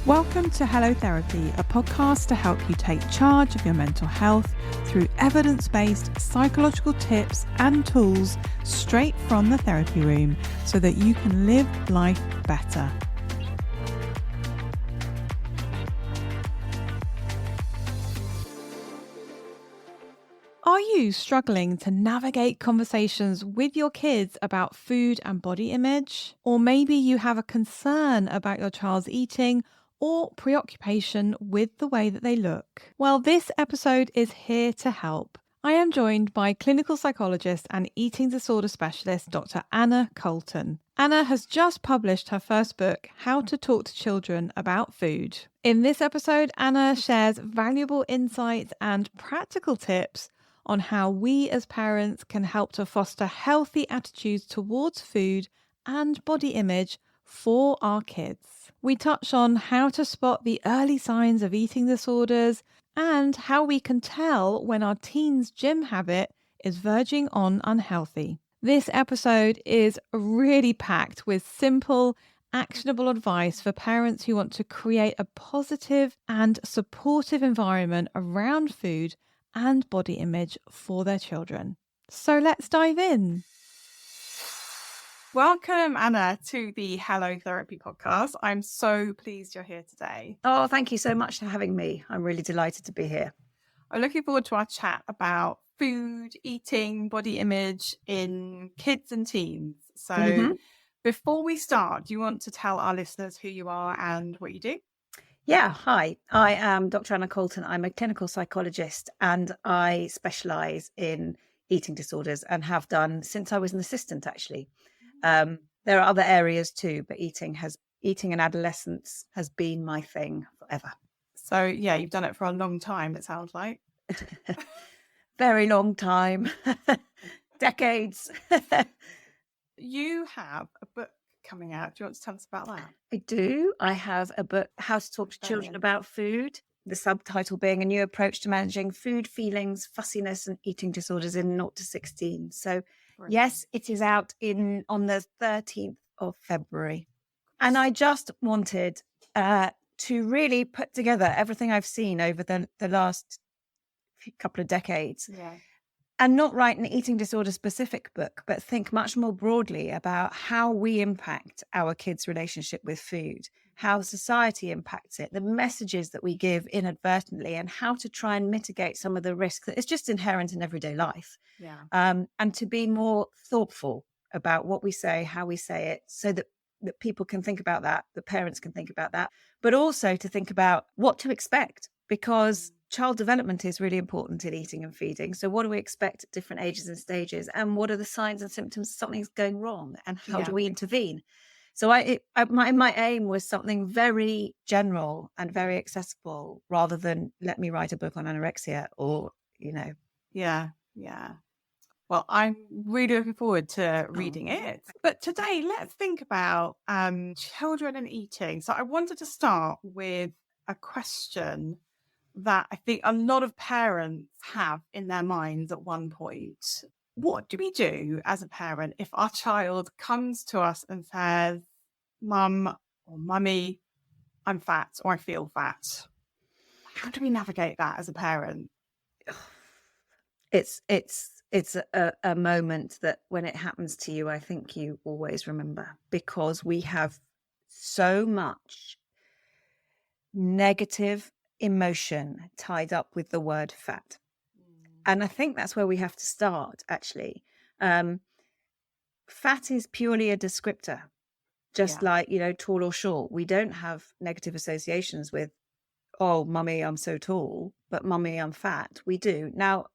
Welcome to Hello Therapy, a podcast to help you take charge of your mental health through evidence-based psychological tips and tools straight from the therapy room so that you can live life better. Are you struggling to navigate conversations with your kids about food and body image? Or maybe you have a concern about your child's eating or preoccupation with the way that they look? Well, this episode is here to help. I am joined by clinical psychologist and eating disorder specialist, Dr. Anna Colton. Anna has just published her first book, How to Talk to Children About Food. In this episode, Anna shares valuable insights and practical tips on how we as parents can help to foster healthy attitudes towards food and body image for our kids. We touch on how to spot the early signs of eating disorders and how we can tell when our teen's gym habit is verging on unhealthy. This episode is really packed with simple, actionable advice for parents who want to create a positive and supportive environment around food and body image for their children. So let's dive in. Welcome, Anna, to the Hello Therapy podcast. I'm so pleased you're here today. Oh, thank you so much for having me. I'm really delighted to be here. I'm looking forward to our chat about food, eating, body image in kids and teens. So before we start, do you want to tell our listeners who you are and what you do? Yeah, hi. I am Dr. Anna Colton. I'm a clinical psychologist and I specialise in eating disorders and have done since I was an assistant, actually. There are other areas too, but eating and adolescence has been my thing forever. So yeah, you've done it for a long time, it sounds like. Very long time. Decades. You have a book coming out. Do you want to tell us about that? I do. I have a book, How to Talk to Children About Food. The subtitle being A New Approach to Managing Food, Feelings, Fussiness and Eating Disorders in 0 to 16. So yes, it is out on the 13th of February. And I just wanted to really put together everything I've seen over the last couple of decades. Yeah. And not write an eating disorder specific book, but think much more broadly about how we impact our kids' relationship with food, how society impacts it, the messages that we give inadvertently, and how to try and mitigate some of the risk that is just inherent in everyday life. Yeah. And to be more thoughtful about what we say, how we say it, so that people can think about that, the parents can think about that, but also to think about what to expect, because child development is really important in eating and feeding. So what do we expect at different ages and stages? And what are the signs and symptoms something's going wrong? And how do we intervene? So my aim was something very general and very accessible rather than let me write a book on anorexia or, Yeah. Well, I'm really looking forward to reading it. But today, let's think about children and eating. So I wanted to start with a question that I think a lot of parents have in their minds at one point. What do we do as a parent if our child comes to us and says, Mum or Mummy, I'm fat or I feel fat? How do we navigate that as a parent? It's a moment that when it happens to you, I think you always remember, because we have so much negative emotion tied up with the word fat. And I think that's where we have to start, actually. Fat is purely a descriptor, just like, tall or short. We don't have negative associations with, oh, Mummy, I'm so tall, but Mummy, I'm fat. We do. Now,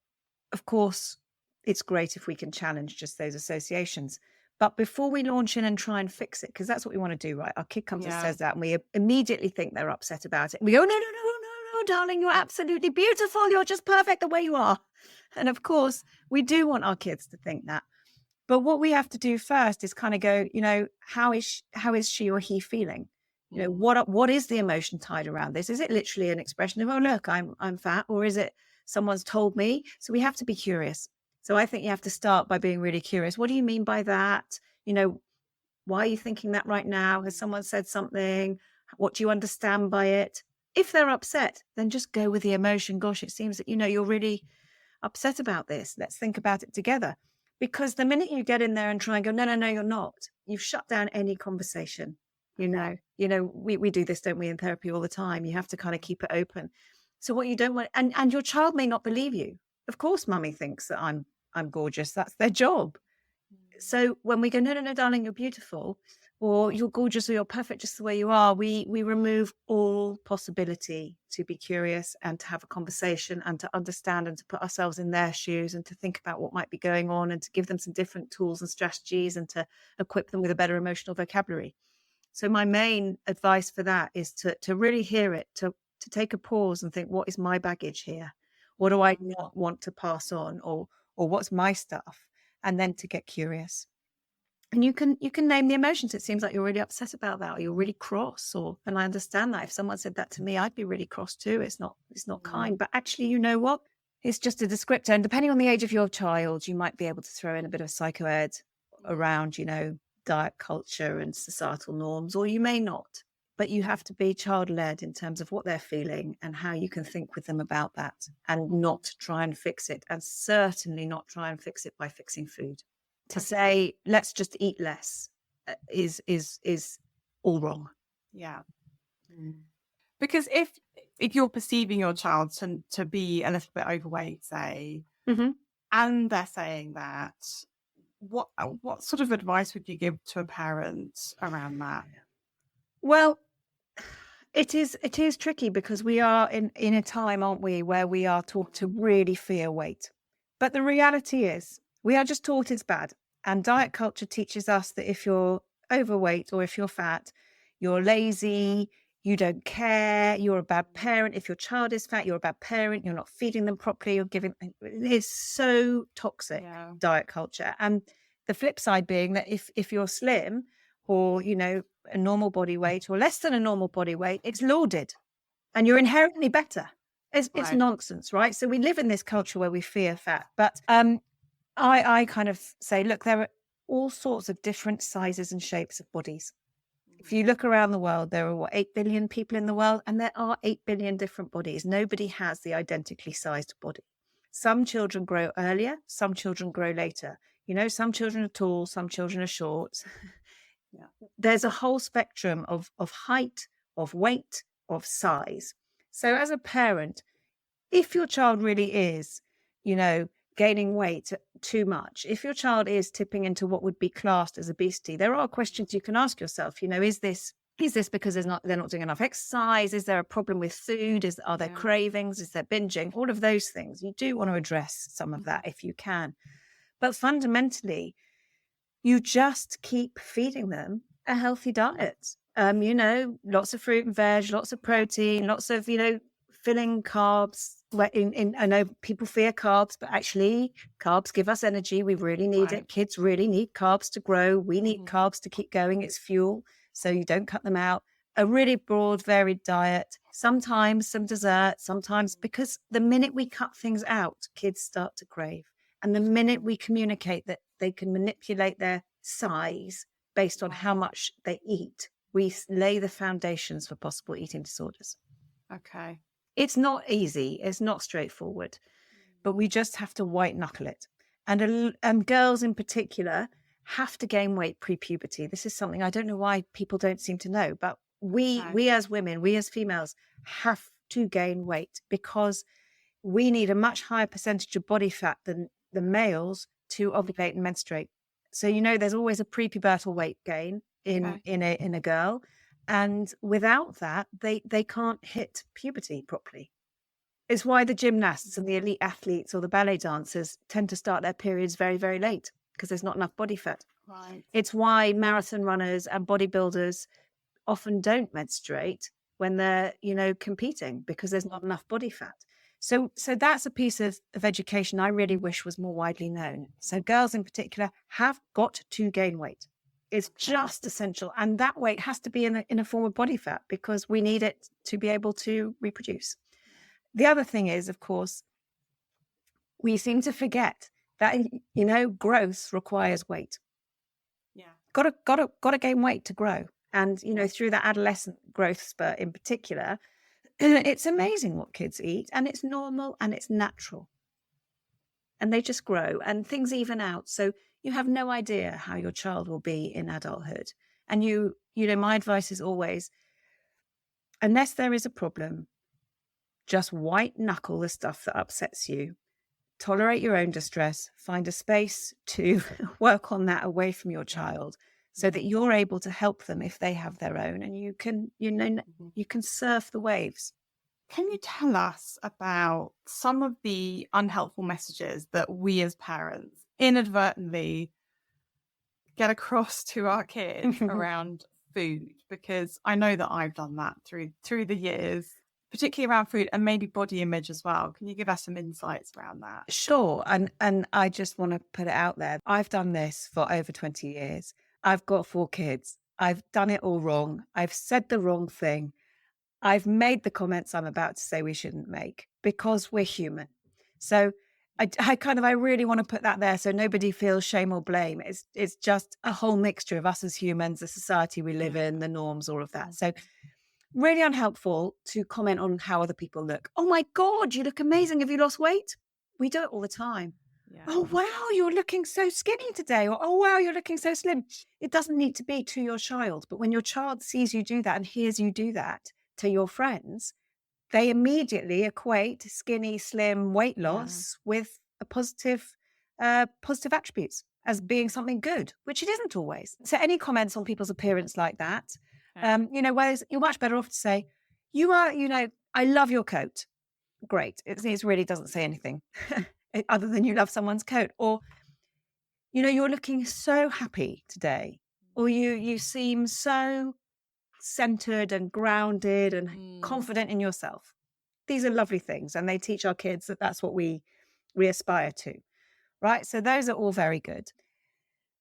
of course, it's great if we can challenge just those associations. But before we launch in and try and fix it, because that's what we want to do, right? Our kid comes and says that, and we immediately think they're upset about it. And we go, no, darling, you're absolutely beautiful. You're just perfect the way you are. And of course, we do want our kids to think that. But what we have to do first is kind of go, how is she or he feeling? What is the emotion tied around this? Is it literally an expression of, oh, look, I'm fat, or is it someone's told me? So we have to be curious. So I think you have to start by being really curious. What do you mean by that? Why are you thinking that right now? Has someone said something? What do you understand by it? If they're upset, then just go with the emotion. Gosh, it seems that, you're really upset about this. Let's think about it together. Because the minute you get in there and try and go, no, you're not, you've shut down any conversation. We do this, don't we, in therapy all the time. You have to kind of keep it open. So what you don't want, and your child may not believe you. Of course, mummy thinks that I'm gorgeous. That's their job. So when we go, no, darling, you're beautiful, or you're gorgeous, or you're perfect just the way you are, we remove all possibility to be curious and to have a conversation and to understand and to put ourselves in their shoes and to think about what might be going on and to give them some different tools and strategies and to equip them with a better emotional vocabulary. So my main advice for that is to really hear it, to take a pause and think, what is my baggage here? What do I not want to pass on, or what's my stuff? And then to get curious. And you can name the emotions. It seems like you're really upset about that, or you're really cross, and I understand that. If someone said that to me, I'd be really cross too. It's not kind. But actually, you know what? It's just a descriptor. And depending on the age of your child, you might be able to throw in a bit of psychoed around, diet culture and societal norms, or you may not. But you have to be child-led in terms of what they're feeling and how you can think with them about that, and not try and fix it, and certainly not try and fix it by fixing food. To say, let's just eat less is all wrong. Yeah. Because if you're perceiving your child to be a little bit overweight, say, and they're saying that, what sort of advice would you give to a parent around that? Well, it is tricky, because we are in a time, aren't we, where we are taught to really fear weight. But the reality is, we are just taught it's bad. And diet culture teaches us that if you're overweight or if you're fat, you're lazy, you don't care, you're a bad parent. If your child is fat, you're a bad parent, you're not feeding them properly, you're giving. It is so toxic, diet culture. And the flip side being that if you're slim, or, a normal body weight or less than a normal body weight, it's lauded and you're inherently better. It's nonsense, right? So we live in this culture where we fear fat. But I kind of say, look, there are all sorts of different sizes and shapes of bodies. If you look around the world, there are 8 billion people in the world, and there are 8 billion different bodies. Nobody has the identically sized body. Some children grow earlier, some children grow later. Some children are tall, some children are short. There's a whole spectrum of height, of weight, of size. So as a parent, if your child really is, gaining weight too much, if your child is tipping into what would be classed as obesity, there are questions you can ask yourself. Is this because they're not doing enough exercise? Is there a problem with food? Are there cravings? Is there binging? All of those things. You do want to address some of that if you can. But fundamentally, you just keep feeding them a healthy diet. Lots of fruit and veg, lots of protein, lots of, filling carbs. I know people fear carbs, but actually carbs give us energy. We really need it. Kids really need carbs to grow. We need carbs to keep going. It's fuel. So you don't cut them out. A really broad, varied diet. Sometimes some dessert, sometimes, because the minute we cut things out, kids start to crave. And the minute we communicate that they can manipulate their size based on how much they eat, we lay the foundations for possible eating disorders. Okay. It's not easy. It's not straightforward, but we just have to white knuckle it. And girls in particular have to gain weight pre-puberty. This is something I don't know why people don't seem to know, but we as women, we as females have to gain weight, because we need a much higher percentage of body fat than the males to ovulate and menstruate. So, there's always a prepubertal weight gain in a girl. And without that, they can't hit puberty properly. It's why the gymnasts and the elite athletes or the ballet dancers tend to start their periods very, very late, because there's not enough body fat. Right. It's why marathon runners and bodybuilders often don't menstruate when they're, competing, because there's not enough body fat. So that's a piece of education I really wish was more widely known. So girls in particular have got to gain weight. It's just essential. And that weight has to be in a form of body fat, because we need it to be able to reproduce. The other thing is, of course, we seem to forget that, growth requires weight. Yeah. Got to gain weight to grow. And, through that adolescent growth spurt in particular, it's amazing what kids eat, and it's normal and it's natural. And they just grow and things even out. So you have no idea how your child will be in adulthood. And my advice is always, unless there is a problem, just white knuckle the stuff that upsets you. Tolerate your own distress, find a space to work on that away from your child so that you're able to help them if they have their own, and you can surf the waves. Can you tell us about some of the unhelpful messages that we as parents inadvertently get across to our kids around food? Because I know that I've done that through the years, particularly around food and maybe body image as well. Can you give us some insights around that? Sure. And I just want to put it out there. I've done this for over 20 years. I've got 4 kids. I've done it all wrong. I've said the wrong thing. I've made the comments I'm about to say we shouldn't make because we're human. So I really want to put that there so nobody feels shame or blame. It's just a whole mixture of us as humans, the society we live in, the norms, all of that. So really unhelpful to comment on how other people look. Oh my God, you look amazing. Have you lost weight? We do it all the time. Yeah. Oh, wow, you're looking so skinny today. Or, oh, wow, you're looking so slim. It doesn't need to be to your child. But when your child sees you do that and hears you do that to your friends, they immediately equate skinny, slim, weight loss with a positive attributes as being something good, which it isn't always. So any comments on people's appearance like that, whereas you're much better off to say, I love your coat. Great. It really doesn't say anything other than you love someone's coat. Or, you're looking so happy today. Or you seem so centered and grounded and confident in yourself. These are lovely things. And they teach our kids that that's what we aspire to. Right. So those are all very good.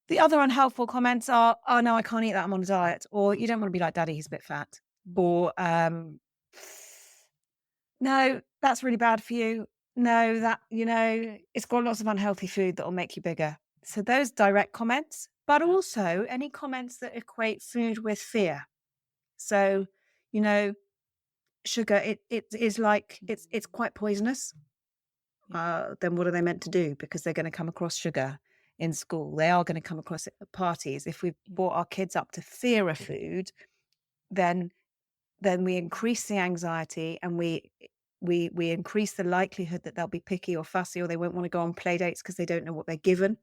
The other unhelpful comments are, oh, no, I can't eat that. I'm on a diet. Or you don't want to be like daddy. He's a bit fat. Or, no, that's really bad for you. No, that, it's got lots of unhealthy food that will make you bigger. So those direct comments, but also any comments that equate food with fear. So, sugar, it is like, it's quite poisonous. Then what are they meant to do? Because they're going to come across sugar in school. They are going to come across it at parties. If we've brought our kids up to fear of food, then we increase the anxiety and we increase the likelihood that they'll be picky or fussy, or they won't want to go on play dates because they don't know what they're given.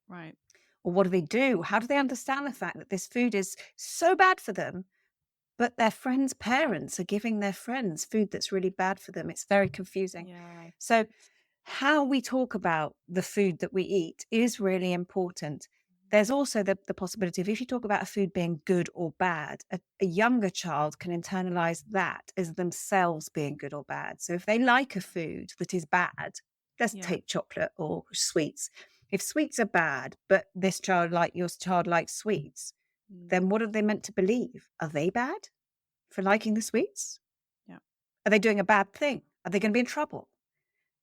Right. Or what do they do? How do they understand the fact that this food is so bad for them, but their friends' parents are giving their friends food that's really bad for them? It's very confusing. Yeah. So how we talk about the food that we eat is really important. There's also the possibility of, if you talk about a food being good or bad, a younger child can internalize that as themselves being good or bad. So if they like a food that is bad, let's take chocolate or sweets. If sweets are bad, but your child likes sweets, then what are they meant to believe? Are they bad for liking the sweets? Yeah. Are they doing a bad thing? Are they going to be in trouble?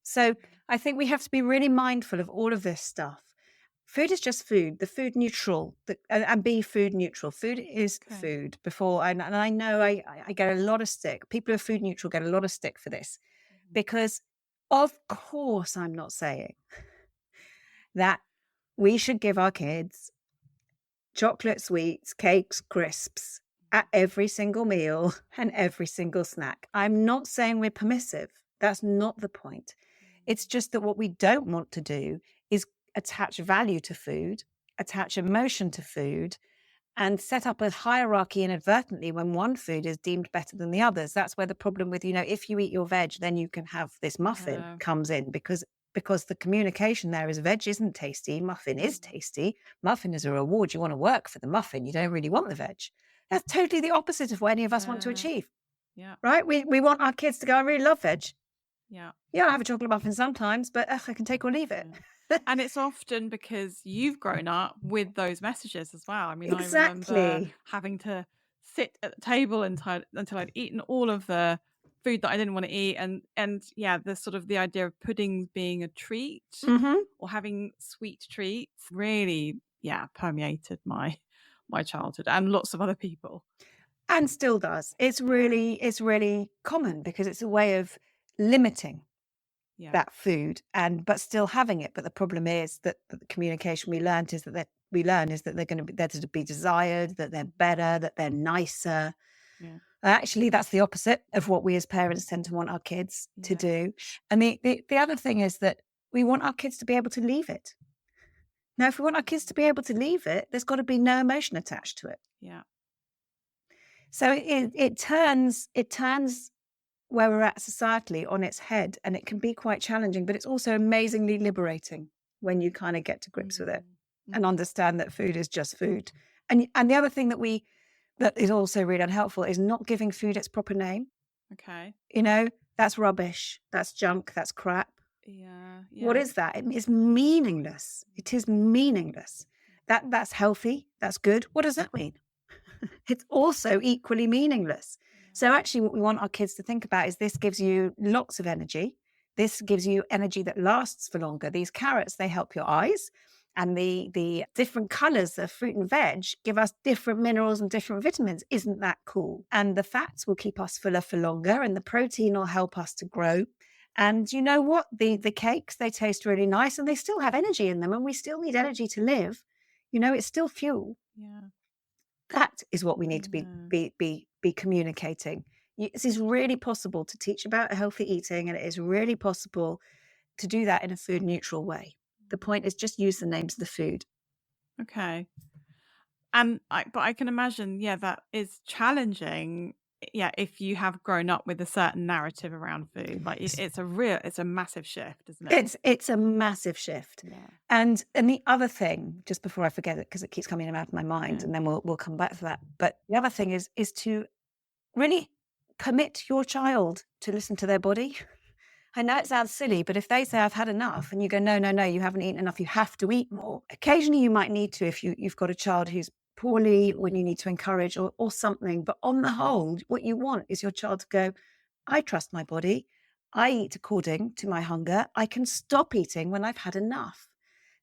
So I think we have to be really mindful of all of this stuff. Food is just food, the food neutral, and be food neutral. Food is food before. And I know I get a lot of stick. People who are food neutral get a lot of stick for this because, of course, I'm not saying that we should give our kids chocolate, sweets, cakes, crisps at every single meal and every single snack. I'm not saying we're permissive. That's not the point. It's just that what we don't want to do is attach value to food, attach emotion to food, and set up a hierarchy inadvertently when one food is deemed better than the others. That's where the problem with, if you eat your veg, then you can have this muffin comes in because the communication there is veg isn't tasty, muffin is tasty. Muffin is a reward. You want to work for the muffin. You don't really want the veg. That's totally the opposite of what any of us want to achieve. Yeah. Right? We want our kids to go, I really love veg. Yeah. Yeah, I have a chocolate muffin sometimes, but I can take or leave it. And it's often because you've grown up with those messages as well. I mean, exactly. I remember having to sit at the table until I'd eaten all of the food that I didn't want to eat. And the sort of the idea of puddings being a treat or having sweet treats really, permeated my my childhood and lots of other people. And still does. It's really common because it's a way of limiting that food but still having it. But the problem is that the communication we learn is that they're going to be there to be desired, that they're better, that they're nicer. Yeah. Actually, that's the opposite of what we as parents tend to want our kids to do. And the other thing is that we want our kids to be able to leave it. Now, if we want our kids to be able to leave it, there's got to be no emotion attached to it. Yeah. So it turns where we're at societally on its head, and it can be quite challenging, but it's also amazingly liberating when you kind of get to grips with it and understand that food is just food. And the other thing that is also really unhelpful is not giving food its proper name. Okay. That's rubbish. That's junk. That's crap. Yeah. What is that? It's meaningless. It is meaningless. That's healthy. That's good. What does that mean? It's also equally meaningless. So actually what we want our kids to think about is this gives you lots of energy. This gives you energy that lasts for longer. These carrots, they help your eyes. And the different colours of fruit and veg give us different minerals and different vitamins. Isn't that cool? And the fats will keep us fuller for longer, and the protein will help us to grow. And you know what? The cakes, they taste really nice and they still have energy in them, and we still need energy to live. It's still fuel. Yeah. That is what we need to be communicating. This is really possible to teach about healthy eating, and it is really possible to do that in a food neutral way. The point is just use the names of the food. Okay. But I can imagine, that is challenging. Yeah, if you have grown up with a certain narrative around food, like it's a massive shift, isn't it? It's a massive shift. Yeah. And the other thing, just before I forget it, because it keeps coming out of my mind, and then we'll come back to that. But the other thing is to really commit your child to listen to their body. I know it sounds silly, but if they say, I've had enough, and you go, no, you haven't eaten enough, you have to eat more. Occasionally you might need to if you've got a child who's poorly, when you need to encourage or something. But on the whole, what you want is your child to go, I trust my body. I eat according to my hunger. I can stop eating when I've had enough.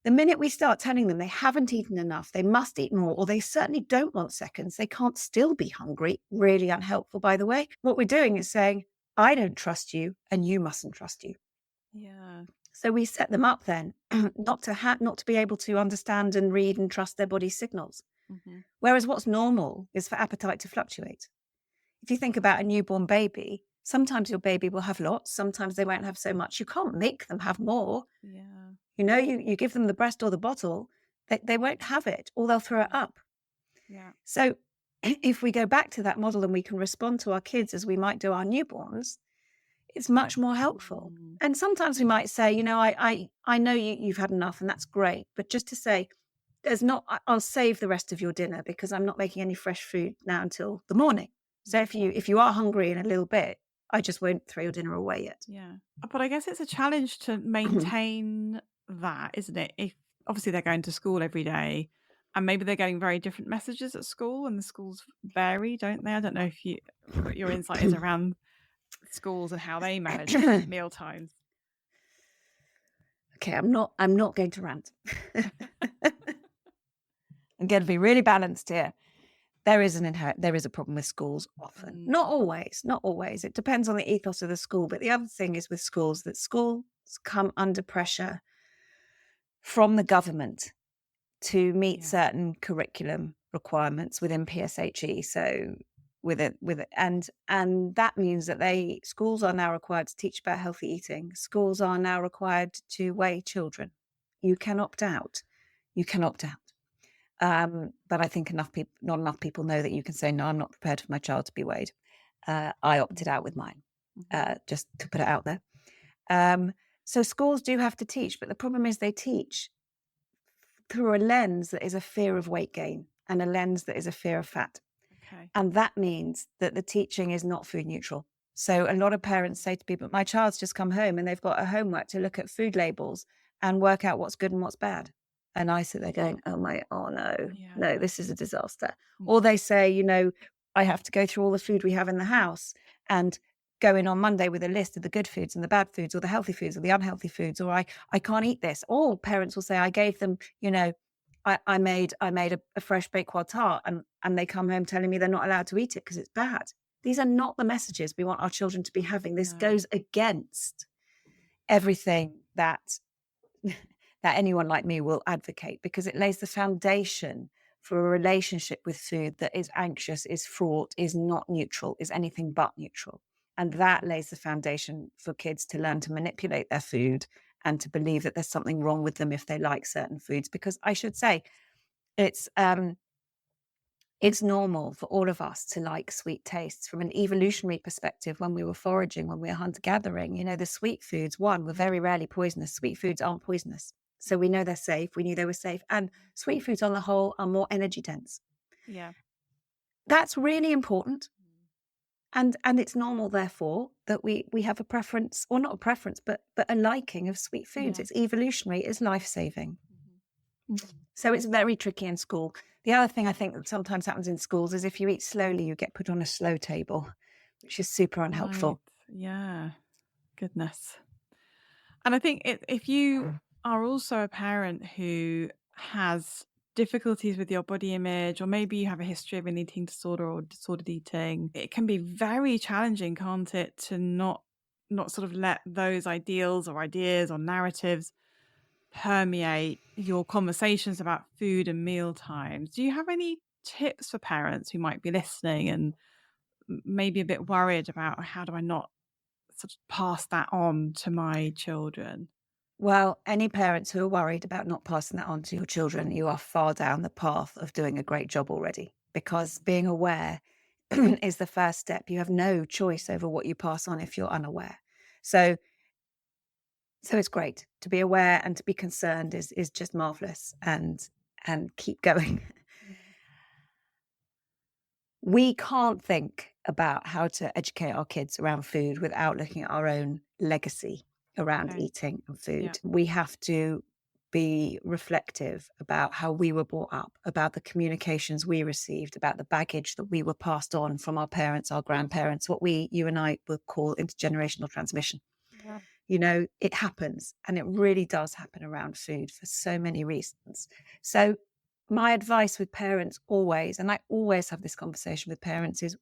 The minute we start telling them they haven't eaten enough, they must eat more, or they certainly don't want seconds, they can't still be hungry. Really unhelpful, by the way. What we're doing is saying, I don't trust you and you mustn't trust you. Yeah. So we set them up then not to be able to understand and read and trust their body's signals. Mm-hmm. Whereas what's normal is for appetite to fluctuate. If you think about a newborn baby, sometimes your baby will have lots, sometimes they won't have so much. You can't make them have more. Yeah. You give them the breast or the bottle, they won't have it, or they'll throw it up. Yeah. So if we go back to that model and we can respond to our kids as we might do our newborns, it's much more helpful. And sometimes we might say, I know you've had enough and that's great, but just to say, I'll save the rest of your dinner because I'm not making any fresh food now until the morning. So if you are hungry in a little bit, I just won't throw your dinner away yet. Yeah. But I guess it's a challenge to maintain that, isn't it? If obviously they're going to school every day and maybe they're getting very different messages at school, and the schools vary, don't they? I don't know if your insight is around schools and how they manage meal times. Okay, I'm not going to rant. I'm going to be really balanced here. There is a problem with schools often. Not always. It depends on the ethos of the school. But the other thing is with schools that schools come under pressure from the government to meet certain curriculum requirements within PSHE. So and that means that schools are now required to teach about healthy eating. Schools are now required to weigh children. You can opt out. But I think not enough people know that you can say, no, I'm not prepared for my child to be weighed. I opted out with mine, just to put it out there. So schools do have to teach, but the problem is they teach through a lens that is a fear of weight gain and a lens that is a fear of fat. Okay. And that means that the teaching is not food neutral. So a lot of parents say to people, my child's just come home and they've got a homework to look at food labels and work out what's good and what's bad. And I sit there going, no, this is a disaster. Or they say, I have to go through all the food we have in the house and go in on Monday with a list of the good foods and the bad foods, or the healthy foods or the unhealthy foods, or I can't eat this. Or parents will say, I gave them, I made a fresh baked tart, and they come home telling me they're not allowed to eat it because it's bad. These are not the messages we want our children to be having. This goes against everything that anyone like me will advocate, because it lays the foundation for a relationship with food that is anxious, is fraught, is not neutral, is anything but neutral. And that lays the foundation for kids to learn to manipulate their food and to believe that there's something wrong with them if they like certain foods. Because I should say, it's normal for all of us to like sweet tastes. From an evolutionary perspective, when we were foraging, when we were hunter-gathering, the sweet foods, were very rarely poisonous. Sweet foods aren't poisonous. So we know they're safe. We knew they were safe. And sweet foods on the whole are more energy dense. Yeah. That's really important. And it's normal, therefore, that we have a preference, or not a preference, but a liking of sweet foods. It's evolutionary, it's life-saving. So it's very tricky in school. The other thing I think that sometimes happens in schools is if you eat slowly, you get put on a slow table, which is super unhelpful. Right. Yeah. Goodness. And I think if you are also a parent who has difficulties with your body image, or maybe you have a history of an eating disorder or disordered eating, it can be very challenging, can't it, to not sort of let those ideals or ideas or narratives permeate your conversations about food and meal times. Do you have any tips for parents who might be listening and maybe a bit worried about how do I not sort of pass that on to my children? Well, any parents who are worried about not passing that on to your children, you are far down the path of doing a great job already, because being aware is the first step. You have no choice over what you pass on if you're unaware. So it's great to be aware, and to be concerned is just marvelous, and keep going. We can't think about how to educate our kids around food without looking at our own legacy around eating and food. Yeah. We have to be reflective about how we were brought up, about the communications we received, about the baggage that we were passed on from our parents, our grandparents, what you and I would call intergenerational transmission. Yeah. It happens, and it really does happen around food for so many reasons. So my advice with parents always, and I always have this conversation with parents, is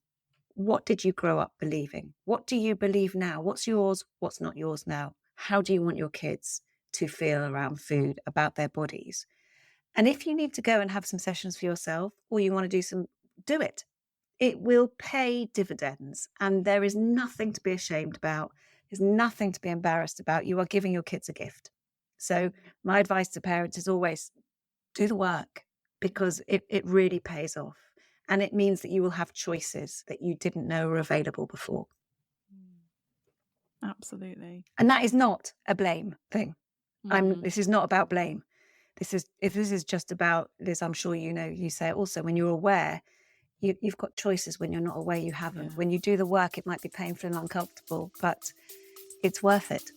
what did you grow up believing? What do you believe now? What's yours? What's not yours now? How do you want your kids to feel around food, about their bodies? And if you need to go and have some sessions for yourself, or you want to do it. It will pay dividends, and there is nothing to be ashamed about. There's nothing to be embarrassed about. You are giving your kids a gift. So my advice to parents is always do the work, because it really pays off. And it means that you will have choices that you didn't know were available before. Absolutely. And that is not a blame thing. This is not about blame. If this is just about, Liz, I'm sure you say it also, when you're aware, you've got choices. When you're not aware, you haven't. Yeah. When you do the work, it might be painful and uncomfortable, but it's worth it.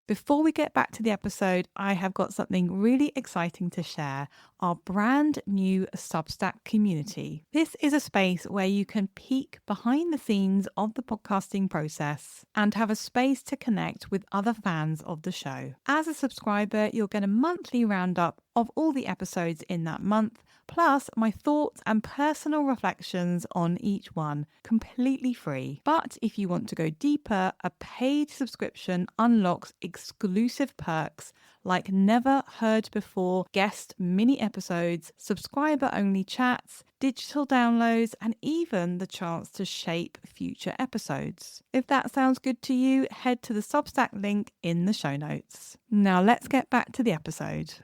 Before we get back to the episode, I have got something really exciting to share, our brand new Substack community. This is a space where you can peek behind the scenes of the podcasting process and have a space to connect with other fans of the show. As a subscriber, you'll get a monthly roundup of all the episodes in that month, plus my thoughts and personal reflections on each one, completely free. But if you want to go deeper, a paid subscription unlocks exclusive perks like never heard before guest mini episodes, subscriber only chats, digital downloads, and even the chance to shape future episodes. If that sounds good to you, head to the Substack link in the show notes. Now let's get back to the episode.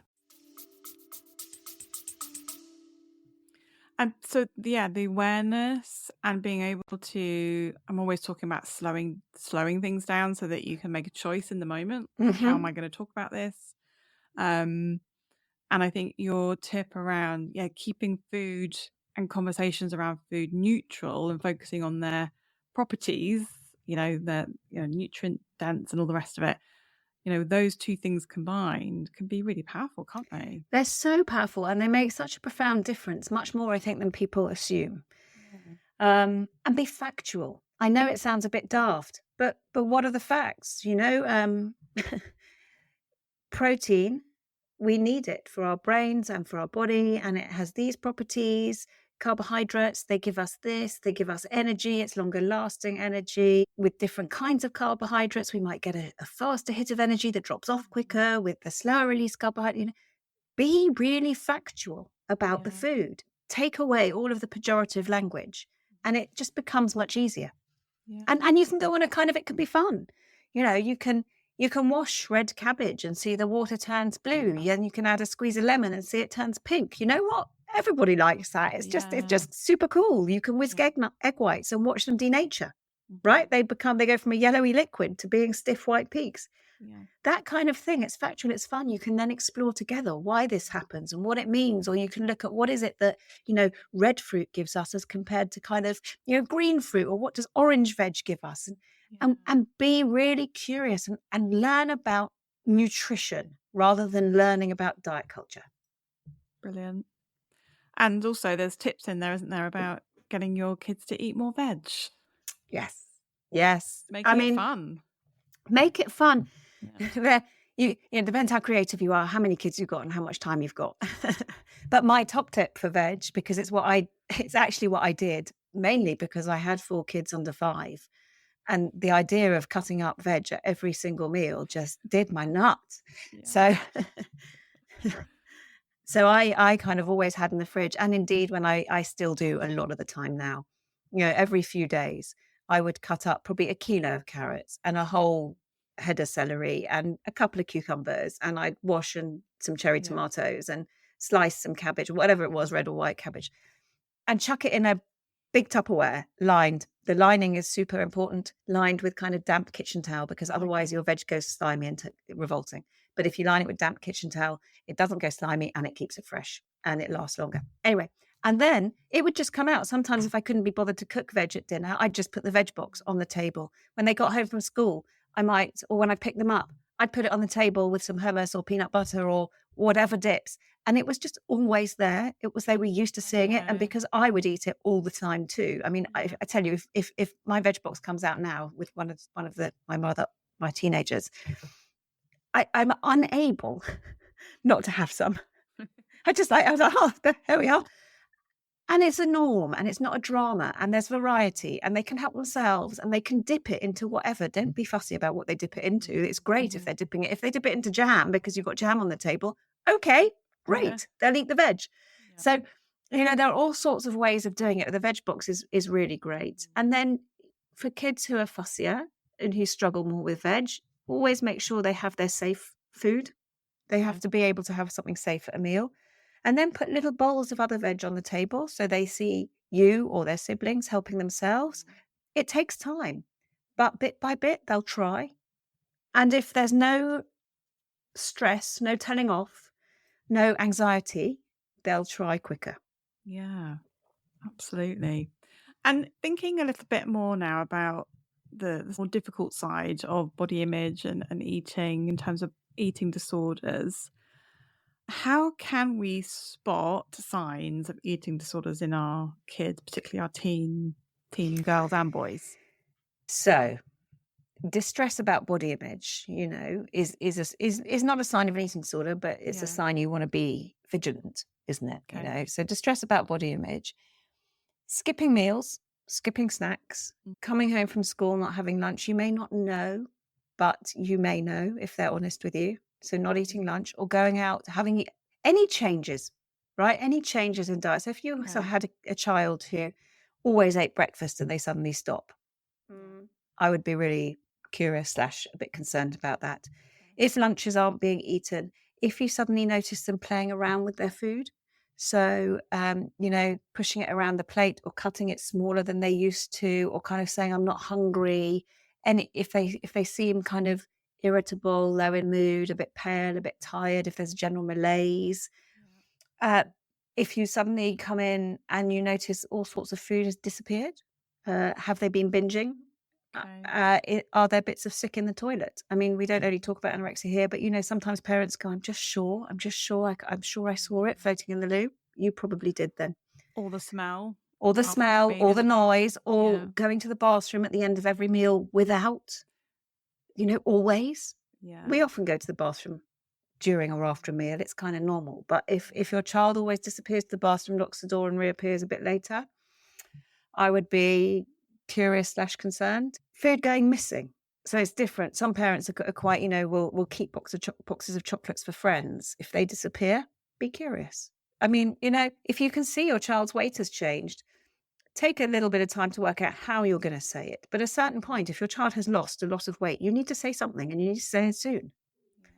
And so, the awareness and being able to, I'm always talking about slowing things down so that you can make a choice in the moment. How am I going to talk about this? And I think your tip around, keeping food and conversations around food neutral and focusing on their properties, the nutrient dense and all the rest of it, those two things combined can be really powerful, can't they? They're so powerful, and they make such a profound difference, much more, I think, than people assume. And be factual. I know it sounds a bit daft, but what are the facts? protein, we need it for our brains and for our body, and it has these properties. Carbohydrates, they give us this, they give us energy, it's longer lasting energy. With different kinds of carbohydrates, we might get a faster hit of energy that drops off quicker with the slower release carbohydrate. Be really factual about the food. Take away all of the pejorative language, and it just becomes much easier. Yeah. And you can go on a kind of, it can be fun. You can wash red cabbage and see the water turns blue. And you can add a squeeze of lemon and see it turns pink. You know what? Everybody likes that. It's just super cool. You can whisk egg whites and watch them denature, right? They go from a yellowy liquid to being stiff white peaks. Yeah. That kind of thing. It's factual, it's fun. You can then explore together why this happens and what it means, or you can look at what is it that, red fruit gives us as compared to kind of, green fruit, or what does orange veg give us? And be really curious and learn about nutrition rather than learning about diet culture. Brilliant. And also there's tips in there, isn't there, about getting your kids to eat more veg? Yes. Making it fun. Make it fun. Yeah. It depends how creative you are, how many kids you've got, and how much time you've got. But my top tip for veg, because it's actually what I did, mainly because I had 4 kids under 5, and the idea of cutting up veg at every single meal just did my nuts. Yeah. So I kind of always had in the fridge, and indeed when I still do a lot of the time now, every few days I would cut up probably a kilo of carrots and a whole head of celery and a couple of cucumbers, and I'd wash some cherry tomatoes and slice some cabbage, whatever it was, red or white cabbage, and chuck it in a big Tupperware lined. The lining is super important, lined with kind of damp kitchen towel, because otherwise your veg goes slimy and revolting. But if you line it with damp kitchen towel, it doesn't go slimy and it keeps it fresh and it lasts longer. Anyway, and then it would just come out. Sometimes if I couldn't be bothered to cook veg at dinner, I'd just put the veg box on the table. When they got home from school, or when I picked them up, I'd put it on the table with some hummus or peanut butter or whatever dips. And it was just always there. They were used to seeing it. And because I would eat it all the time too. I mean, I tell you, if my veg box comes out now with one of my teenagers, I'm unable not to have some. I was like, oh, here we are. And it's a norm, and it's not a drama, and there's variety, and they can help themselves, and they can dip it into whatever. Don't be fussy about what they dip it into. It's great if they're dipping it. If they dip it into jam because you've got jam on the table, okay, great. They'll eat the veg. Yeah. So, there are all sorts of ways of doing it. The veg box is really great. And then for kids who are fussier and who struggle more with veg, always make sure they have their safe food. They have to be able to have something safe at a meal. And then put little bowls of other veg on the table so they see you or their siblings helping themselves. It takes time, but bit by bit, they'll try. And if there's no stress, no telling off, no anxiety, they'll try quicker. Yeah, absolutely. And thinking a little bit more now about the more difficult side of body image and eating in terms of eating disorders, how can we spot signs of eating disorders in our kids, particularly our teen girls and boys? So, distress about body image, is not a sign of an eating disorder, but it's a sign you want to be vigilant, isn't it? Okay. So distress about body image, skipping meals, skipping snacks, coming home from school, not having lunch. You may not know, but you may know if they're honest with you. So not eating lunch, or going out, having any changes, right? Any changes in diet. So if you had a child who always ate breakfast and they suddenly stop, I would be really curious / a bit concerned about that. If lunches aren't being eaten, if you suddenly notice them playing around with their food, so pushing it around the plate or cutting it smaller than they used to, or kind of saying I'm not hungry, and if they seem kind of irritable, low in mood, a bit pale, a bit tired, if there's general malaise, if you suddenly come in and you notice all sorts of food has disappeared, have they been binging? Are there bits of sick in the toilet? I mean, we don't only talk about anorexia here, but sometimes parents go, I'm sure I saw it floating in the loo. You probably did then. Or the smell. Or the noise, or going to the bathroom at the end of every meal without, always. Yeah. We often go to the bathroom during or after a meal, it's kind of normal. But if your child always disappears to the bathroom, locks the door and reappears a bit later, I would be curious/concerned. Food going missing. So it's different. Some parents are quite, will keep boxes of chocolates for friends. If they disappear, be curious. I mean, if you can see your child's weight has changed, take a little bit of time to work out how you're going to say it. But at a certain point, if your child has lost a lot of weight, you need to say something, and you need to say it soon.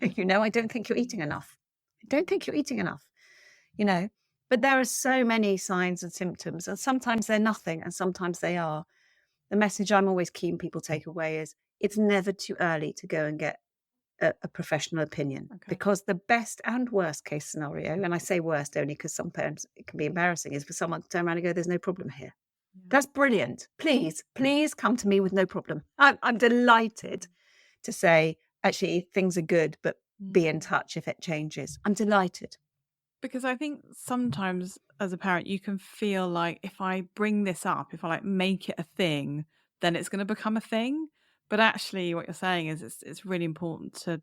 I don't think you're eating enough. I don't think you're eating enough, But there are so many signs and symptoms, and sometimes they're nothing, and sometimes they are. The message I'm always keen people take away is it's never too early to go and get a professional opinion, because the best and worst case scenario, and I say worst only because sometimes it can be embarrassing, is for someone to turn around and go, there's no problem here. That's brilliant. Please come to me with no problem. I'm delighted to say, actually, things are good, but be in touch if it changes. I'm delighted. Because I think sometimes as a parent, you can feel like if I bring this up, if I make it a thing, then it's going to become a thing. But actually what you're saying is it's really important to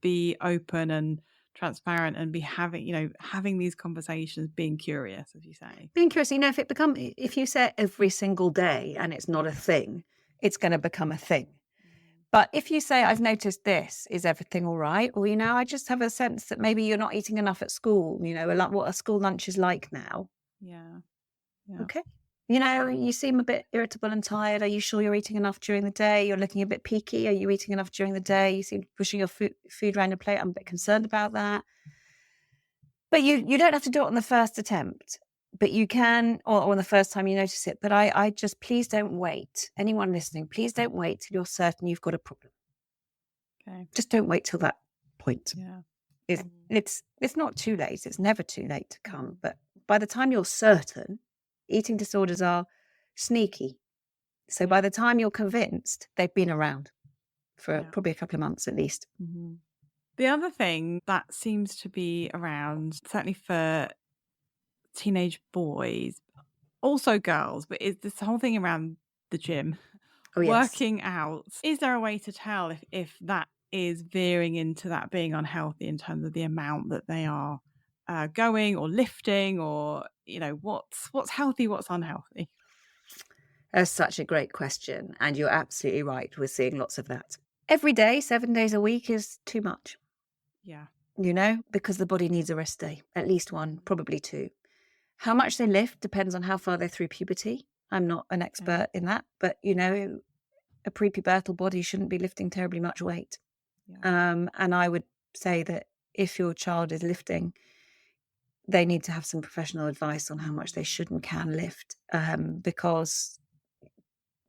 be open and transparent and be having these conversations, being curious, as you say. Being curious, if you say it every single day and it's not a thing, it's going to become a thing. But if you say, I've noticed this, is everything all right? Or, I just have a sense that maybe you're not eating enough at school, what a school lunch is like now. Yeah. Okay. You seem a bit irritable and tired. Are you sure you're eating enough during the day? You're looking a bit peaky. Are you eating enough during the day? You seem pushing your food around your plate. I'm a bit concerned about that. But you don't have to do it on the first attempt. But you can, or on the first time you notice it. But I just, please don't wait. Anyone listening, please don't wait till you're certain you've got a problem. Okay. Just don't wait till that point. Yeah. It's not too late. It's never too late to come. But by the time you're certain, eating disorders are sneaky. So by the time you're convinced, they've been around for probably a couple of months at least. Mm-hmm. The other thing that seems to be around, certainly for teenage boys, also girls, but is this whole thing around the gym, working out. Is there a way to tell if that is veering into that being unhealthy in terms of the amount that they are going or lifting, or what's healthy, what's unhealthy? That's such a great question, and you're absolutely right. We're seeing lots of that every day. 7 days a week is too much. Yeah. Because the body needs a rest day, at least one, probably two. How much they lift depends on how far they're through puberty. I'm not an expert in that, but a prepubertal body shouldn't be lifting terribly much weight. And I would say that if your child is lifting, they need to have some professional advice on how much they should and can lift, because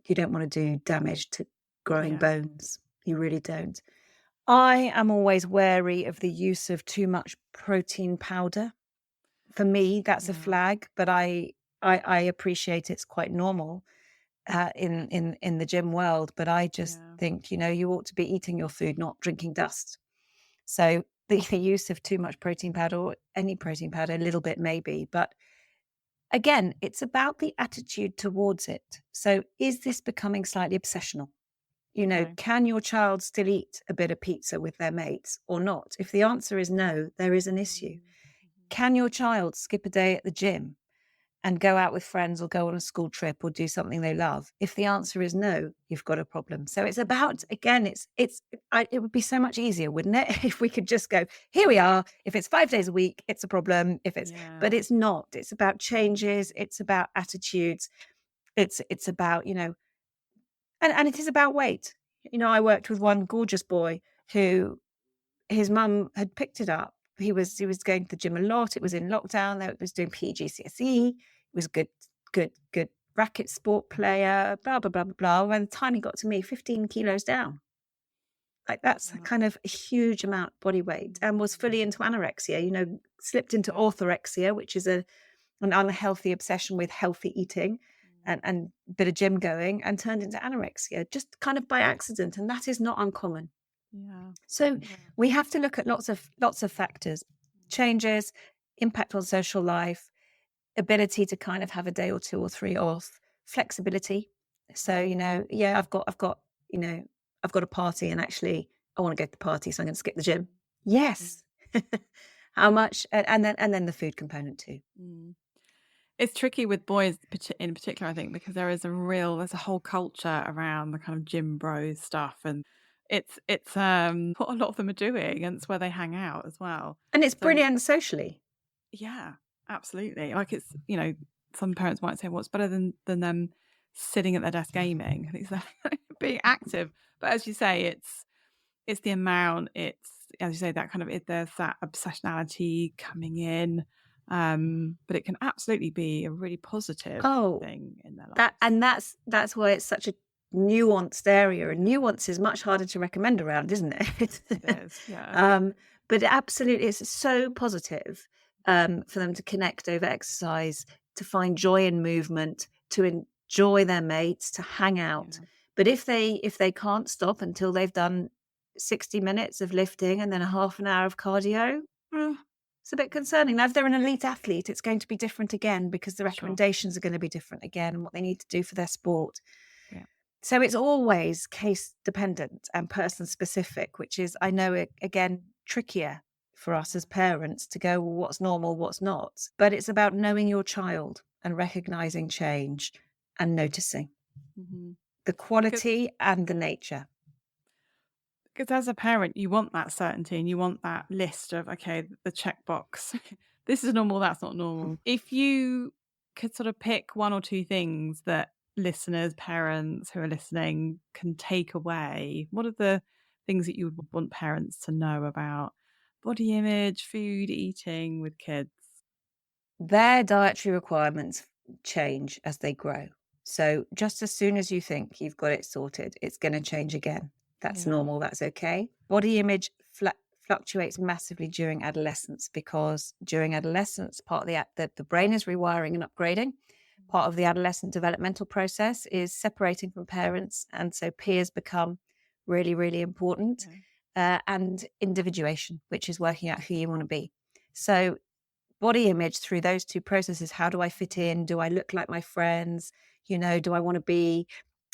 you don't want to do damage to growing bones. You really don't. I am always wary of the use of too much protein powder. For me, that's a flag, but I appreciate it's quite normal in the gym world. But I just think, you ought to be eating your food, not drinking dust. So the use of too much protein powder, or any protein powder, a little bit maybe, but again, it's about the attitude towards it. So is this becoming slightly obsessional? Can your child still eat a bit of pizza with their mates or not? If the answer is no, there is an issue. Can your child skip a day at the gym and go out with friends or go on a school trip or do something they love? If the answer is no, you've got a problem. So it's about, again, it would be so much easier, wouldn't it? If we could just go, here we are. If it's 5 days a week, it's a problem. But it's not. It's about changes. It's about attitudes. It's about, and it is about weight. I worked with one gorgeous boy who his mum had picked it up. He was going to the gym a lot. It was in lockdown. They was doing PGCSE. He was a good racket sport player, blah, blah, blah, blah, blah. By the time he got to me, 15 kilos down. That's kind of a huge amount of body weight, and was fully into anorexia, slipped into orthorexia, which is an unhealthy obsession with healthy eating and a bit of gym going, and turned into anorexia just kind of by accident. And that is not uncommon. So we have to look at lots of factors: changes, impact on social life, ability to kind of have a day or two or three off, flexibility. So, I've got a party, and actually I want to go to the party, so I'm going to skip the gym. Yes. How much, and then the food component too. It's tricky with boys in particular, I think, because there's a whole culture around the kind of gym bros stuff, and it's what a lot of them are doing, and it's where they hang out as well. And it's So brilliant socially. yeah, absolutely. Like it's, some parents might say, what's better than them sitting at their desk gaming? I think it's being active. But as you say, it's the amount, it's, as you say, that kind of, there's that obsessionality coming in. But it can absolutely be a really positive thing in their lives. That's why it's such a nuanced area, and nuance is much harder to recommend around, isn't it? It is, yeah. But absolutely, it's so positive for them to connect over exercise, to find joy in movement, to enjoy their mates, to hang out. Yeah. But if they can't stop until they've done 60 minutes of lifting and then a half an hour of cardio, it's a bit concerning. Now, if they're an elite athlete, it's going to be different again, because the recommendations are going to be different again, and what they need to do for their sport. Yeah. So it's always case dependent and person specific, which is, I know, again, trickier for us as parents to go, well, what's normal, what's not. But it's about knowing your child and recognizing change and noticing the quality and the nature. Because as a parent, you want that certainty, and you want that list of, okay, the checkbox. This is normal, that's not normal. If you could sort of pick one or two things that listeners, parents who are listening can take away, what are the things that you would want parents to know about body image, food, eating with kids? Their dietary requirements change as they grow. So just as soon as you think you've got it sorted, it's going to change again. That's normal. That's okay. Body image fluctuates massively during adolescence, because during adolescence, part of the brain is rewiring and upgrading. Part of the adolescent developmental process is separating from parents. And so peers become really, really important. And individuation, which is working out who you want to be. So body image through those two processes, how do I fit in? Do I look like my friends? Do I want to be,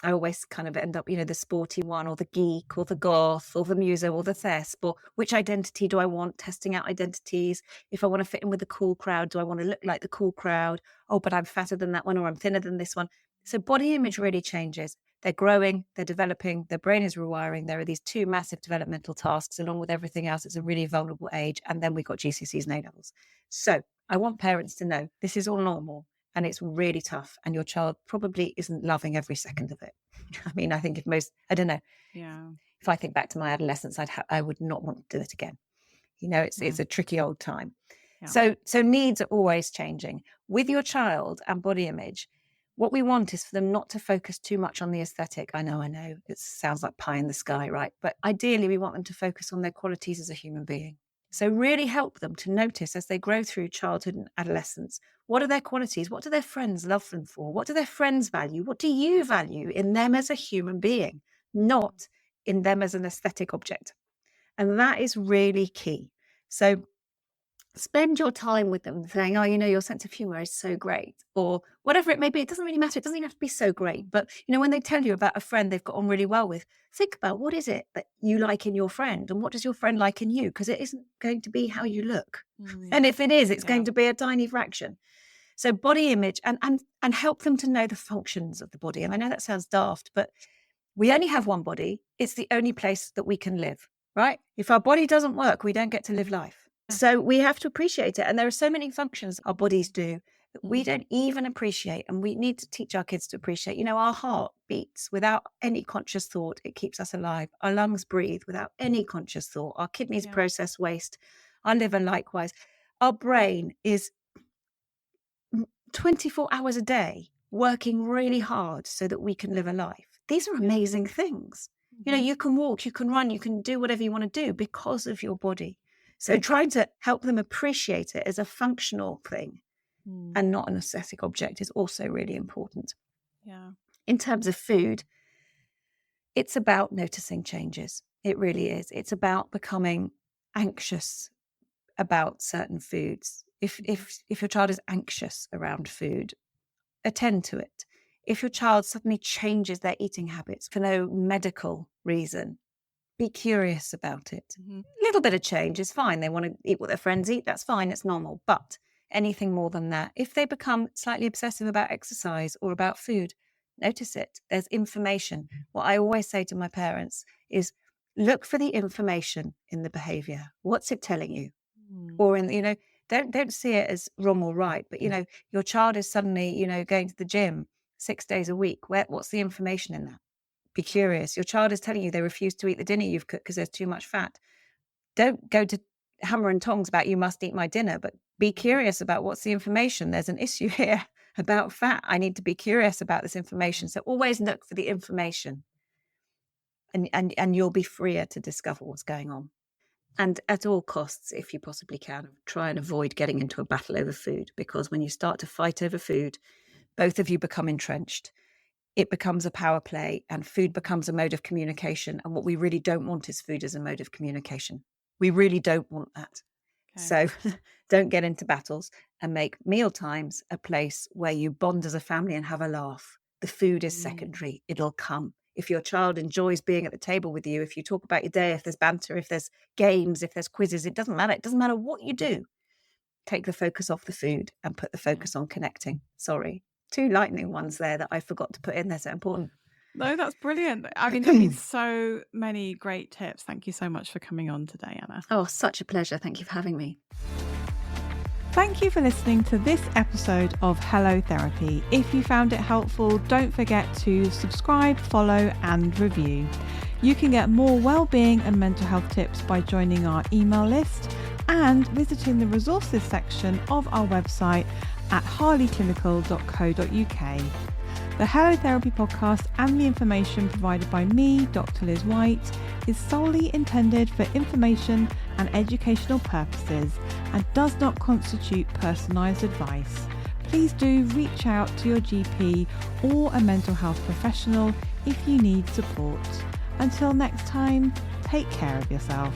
I always kind of end up, the sporty one, or the geek, or the goth, or the muso, or the thesp, or which identity do I want? Testing out identities. If I want to fit in with the cool crowd, do I want to look like the cool crowd? Oh, but I'm fatter than that one, or I'm thinner than this one. So body image really changes. They're growing, they're developing, their brain is rewiring. There are these two massive developmental tasks, along with everything else. It's a really vulnerable age. And then we've got GCSEs and A-levels. So I want parents to know this is all normal. And it's really tough, and your child probably isn't loving every second of it. I mean, I think I don't know. Yeah. If I think back to my adolescence, I would not want to do it again. It's a tricky old time. Yeah. So needs are always changing. With your child and body image, what we want is for them not to focus too much on the aesthetic. I know, it sounds like pie in the sky, right? But ideally, we want them to focus on their qualities as a human being. So really help them to notice as they grow through childhood and adolescence, what are their qualities? What do their friends love them for? What do their friends value? What do you value in them as a human being, not in them as an aesthetic object? And that is really key. So spend your time with them saying, oh, your sense of humor is so great, or whatever it may be. It doesn't really matter. It doesn't even have to be so great. But, when they tell you about a friend they've got on really well with, think about what is it that you like in your friend, and what does your friend like in you? Because it isn't going to be how you look. And if it is, it's going to be a tiny fraction. So body image and help them to know the functions of the body. And I know that sounds daft, but we only have one body. It's the only place that we can live, right? If our body doesn't work, we don't get to live life. So we have to appreciate it. And there are so many functions our bodies do that we don't even appreciate. And we need to teach our kids to appreciate, our heart beats without any conscious thought. It keeps us alive. Our lungs breathe without any conscious thought. Our kidneys process waste. Our liver likewise. Our brain is 24 hours a day working really hard so that we can live a life. These are amazing things. You can walk, you can run, you can do whatever you want to do because of your body. So trying to help them appreciate it as a functional thing and not an aesthetic object is also really important. Yeah. In terms of food, it's about noticing changes. It really is. It's about becoming anxious about certain foods. If your child is anxious around food, attend to it. If your child suddenly changes their eating habits for no medical reason, be curious about it. little bit of change is fine. They want to eat what their friends eat. That's fine. It's normal. But anything more than that, if they become slightly obsessive about exercise or about food, notice it. There's information. What I always say to my parents is, look for the information in the behavior. What's it telling you? Or don't see it as wrong or right, but your child is suddenly, going to the gym 6 days a week. What's the information in that? Be curious. Your child is telling you they refuse to eat the dinner you've cooked because there's too much fat. Don't go to hammer and tongs about you must eat my dinner, but be curious about what's the information. There's an issue here about fat. I need to be curious about this information. So always look for the information, and you'll be freer to discover what's going on. And at all costs, if you possibly can, try and avoid getting into a battle over food, because when you start to fight over food, both of you become entrenched. It becomes a power play, and food becomes a mode of communication. And what we really don't want is food as a mode of communication. We really don't want that. Okay. So don't get into battles, and make mealtimes a place where you bond as a family and have a laugh. The food is secondary. It'll come. If your child enjoys being at the table with you, if you talk about your day, if there's banter, if there's games, if there's quizzes, it doesn't matter. It doesn't matter what you do. Take the focus off the food and put the focus on connecting. Sorry. 2 lightning ones there that I forgot to put in. They're so important. No, that's brilliant. I mean, there's been so many great tips. Thank you so much for coming on today, Anna. Oh, such a pleasure. Thank you for having me. Thank you for listening to this episode of Hello Therapy. If you found it helpful, don't forget to subscribe, follow, and review. You can get more well-being and mental health tips by joining our email list and visiting the resources section of our website at harleyclinical.co.uk. The Hello Therapy podcast and the information provided by me, Dr. Liz White, is solely intended for information and educational purposes and does not constitute personalised advice. Please do reach out to your GP or a mental health professional if you need support. Until next time, take care of yourself.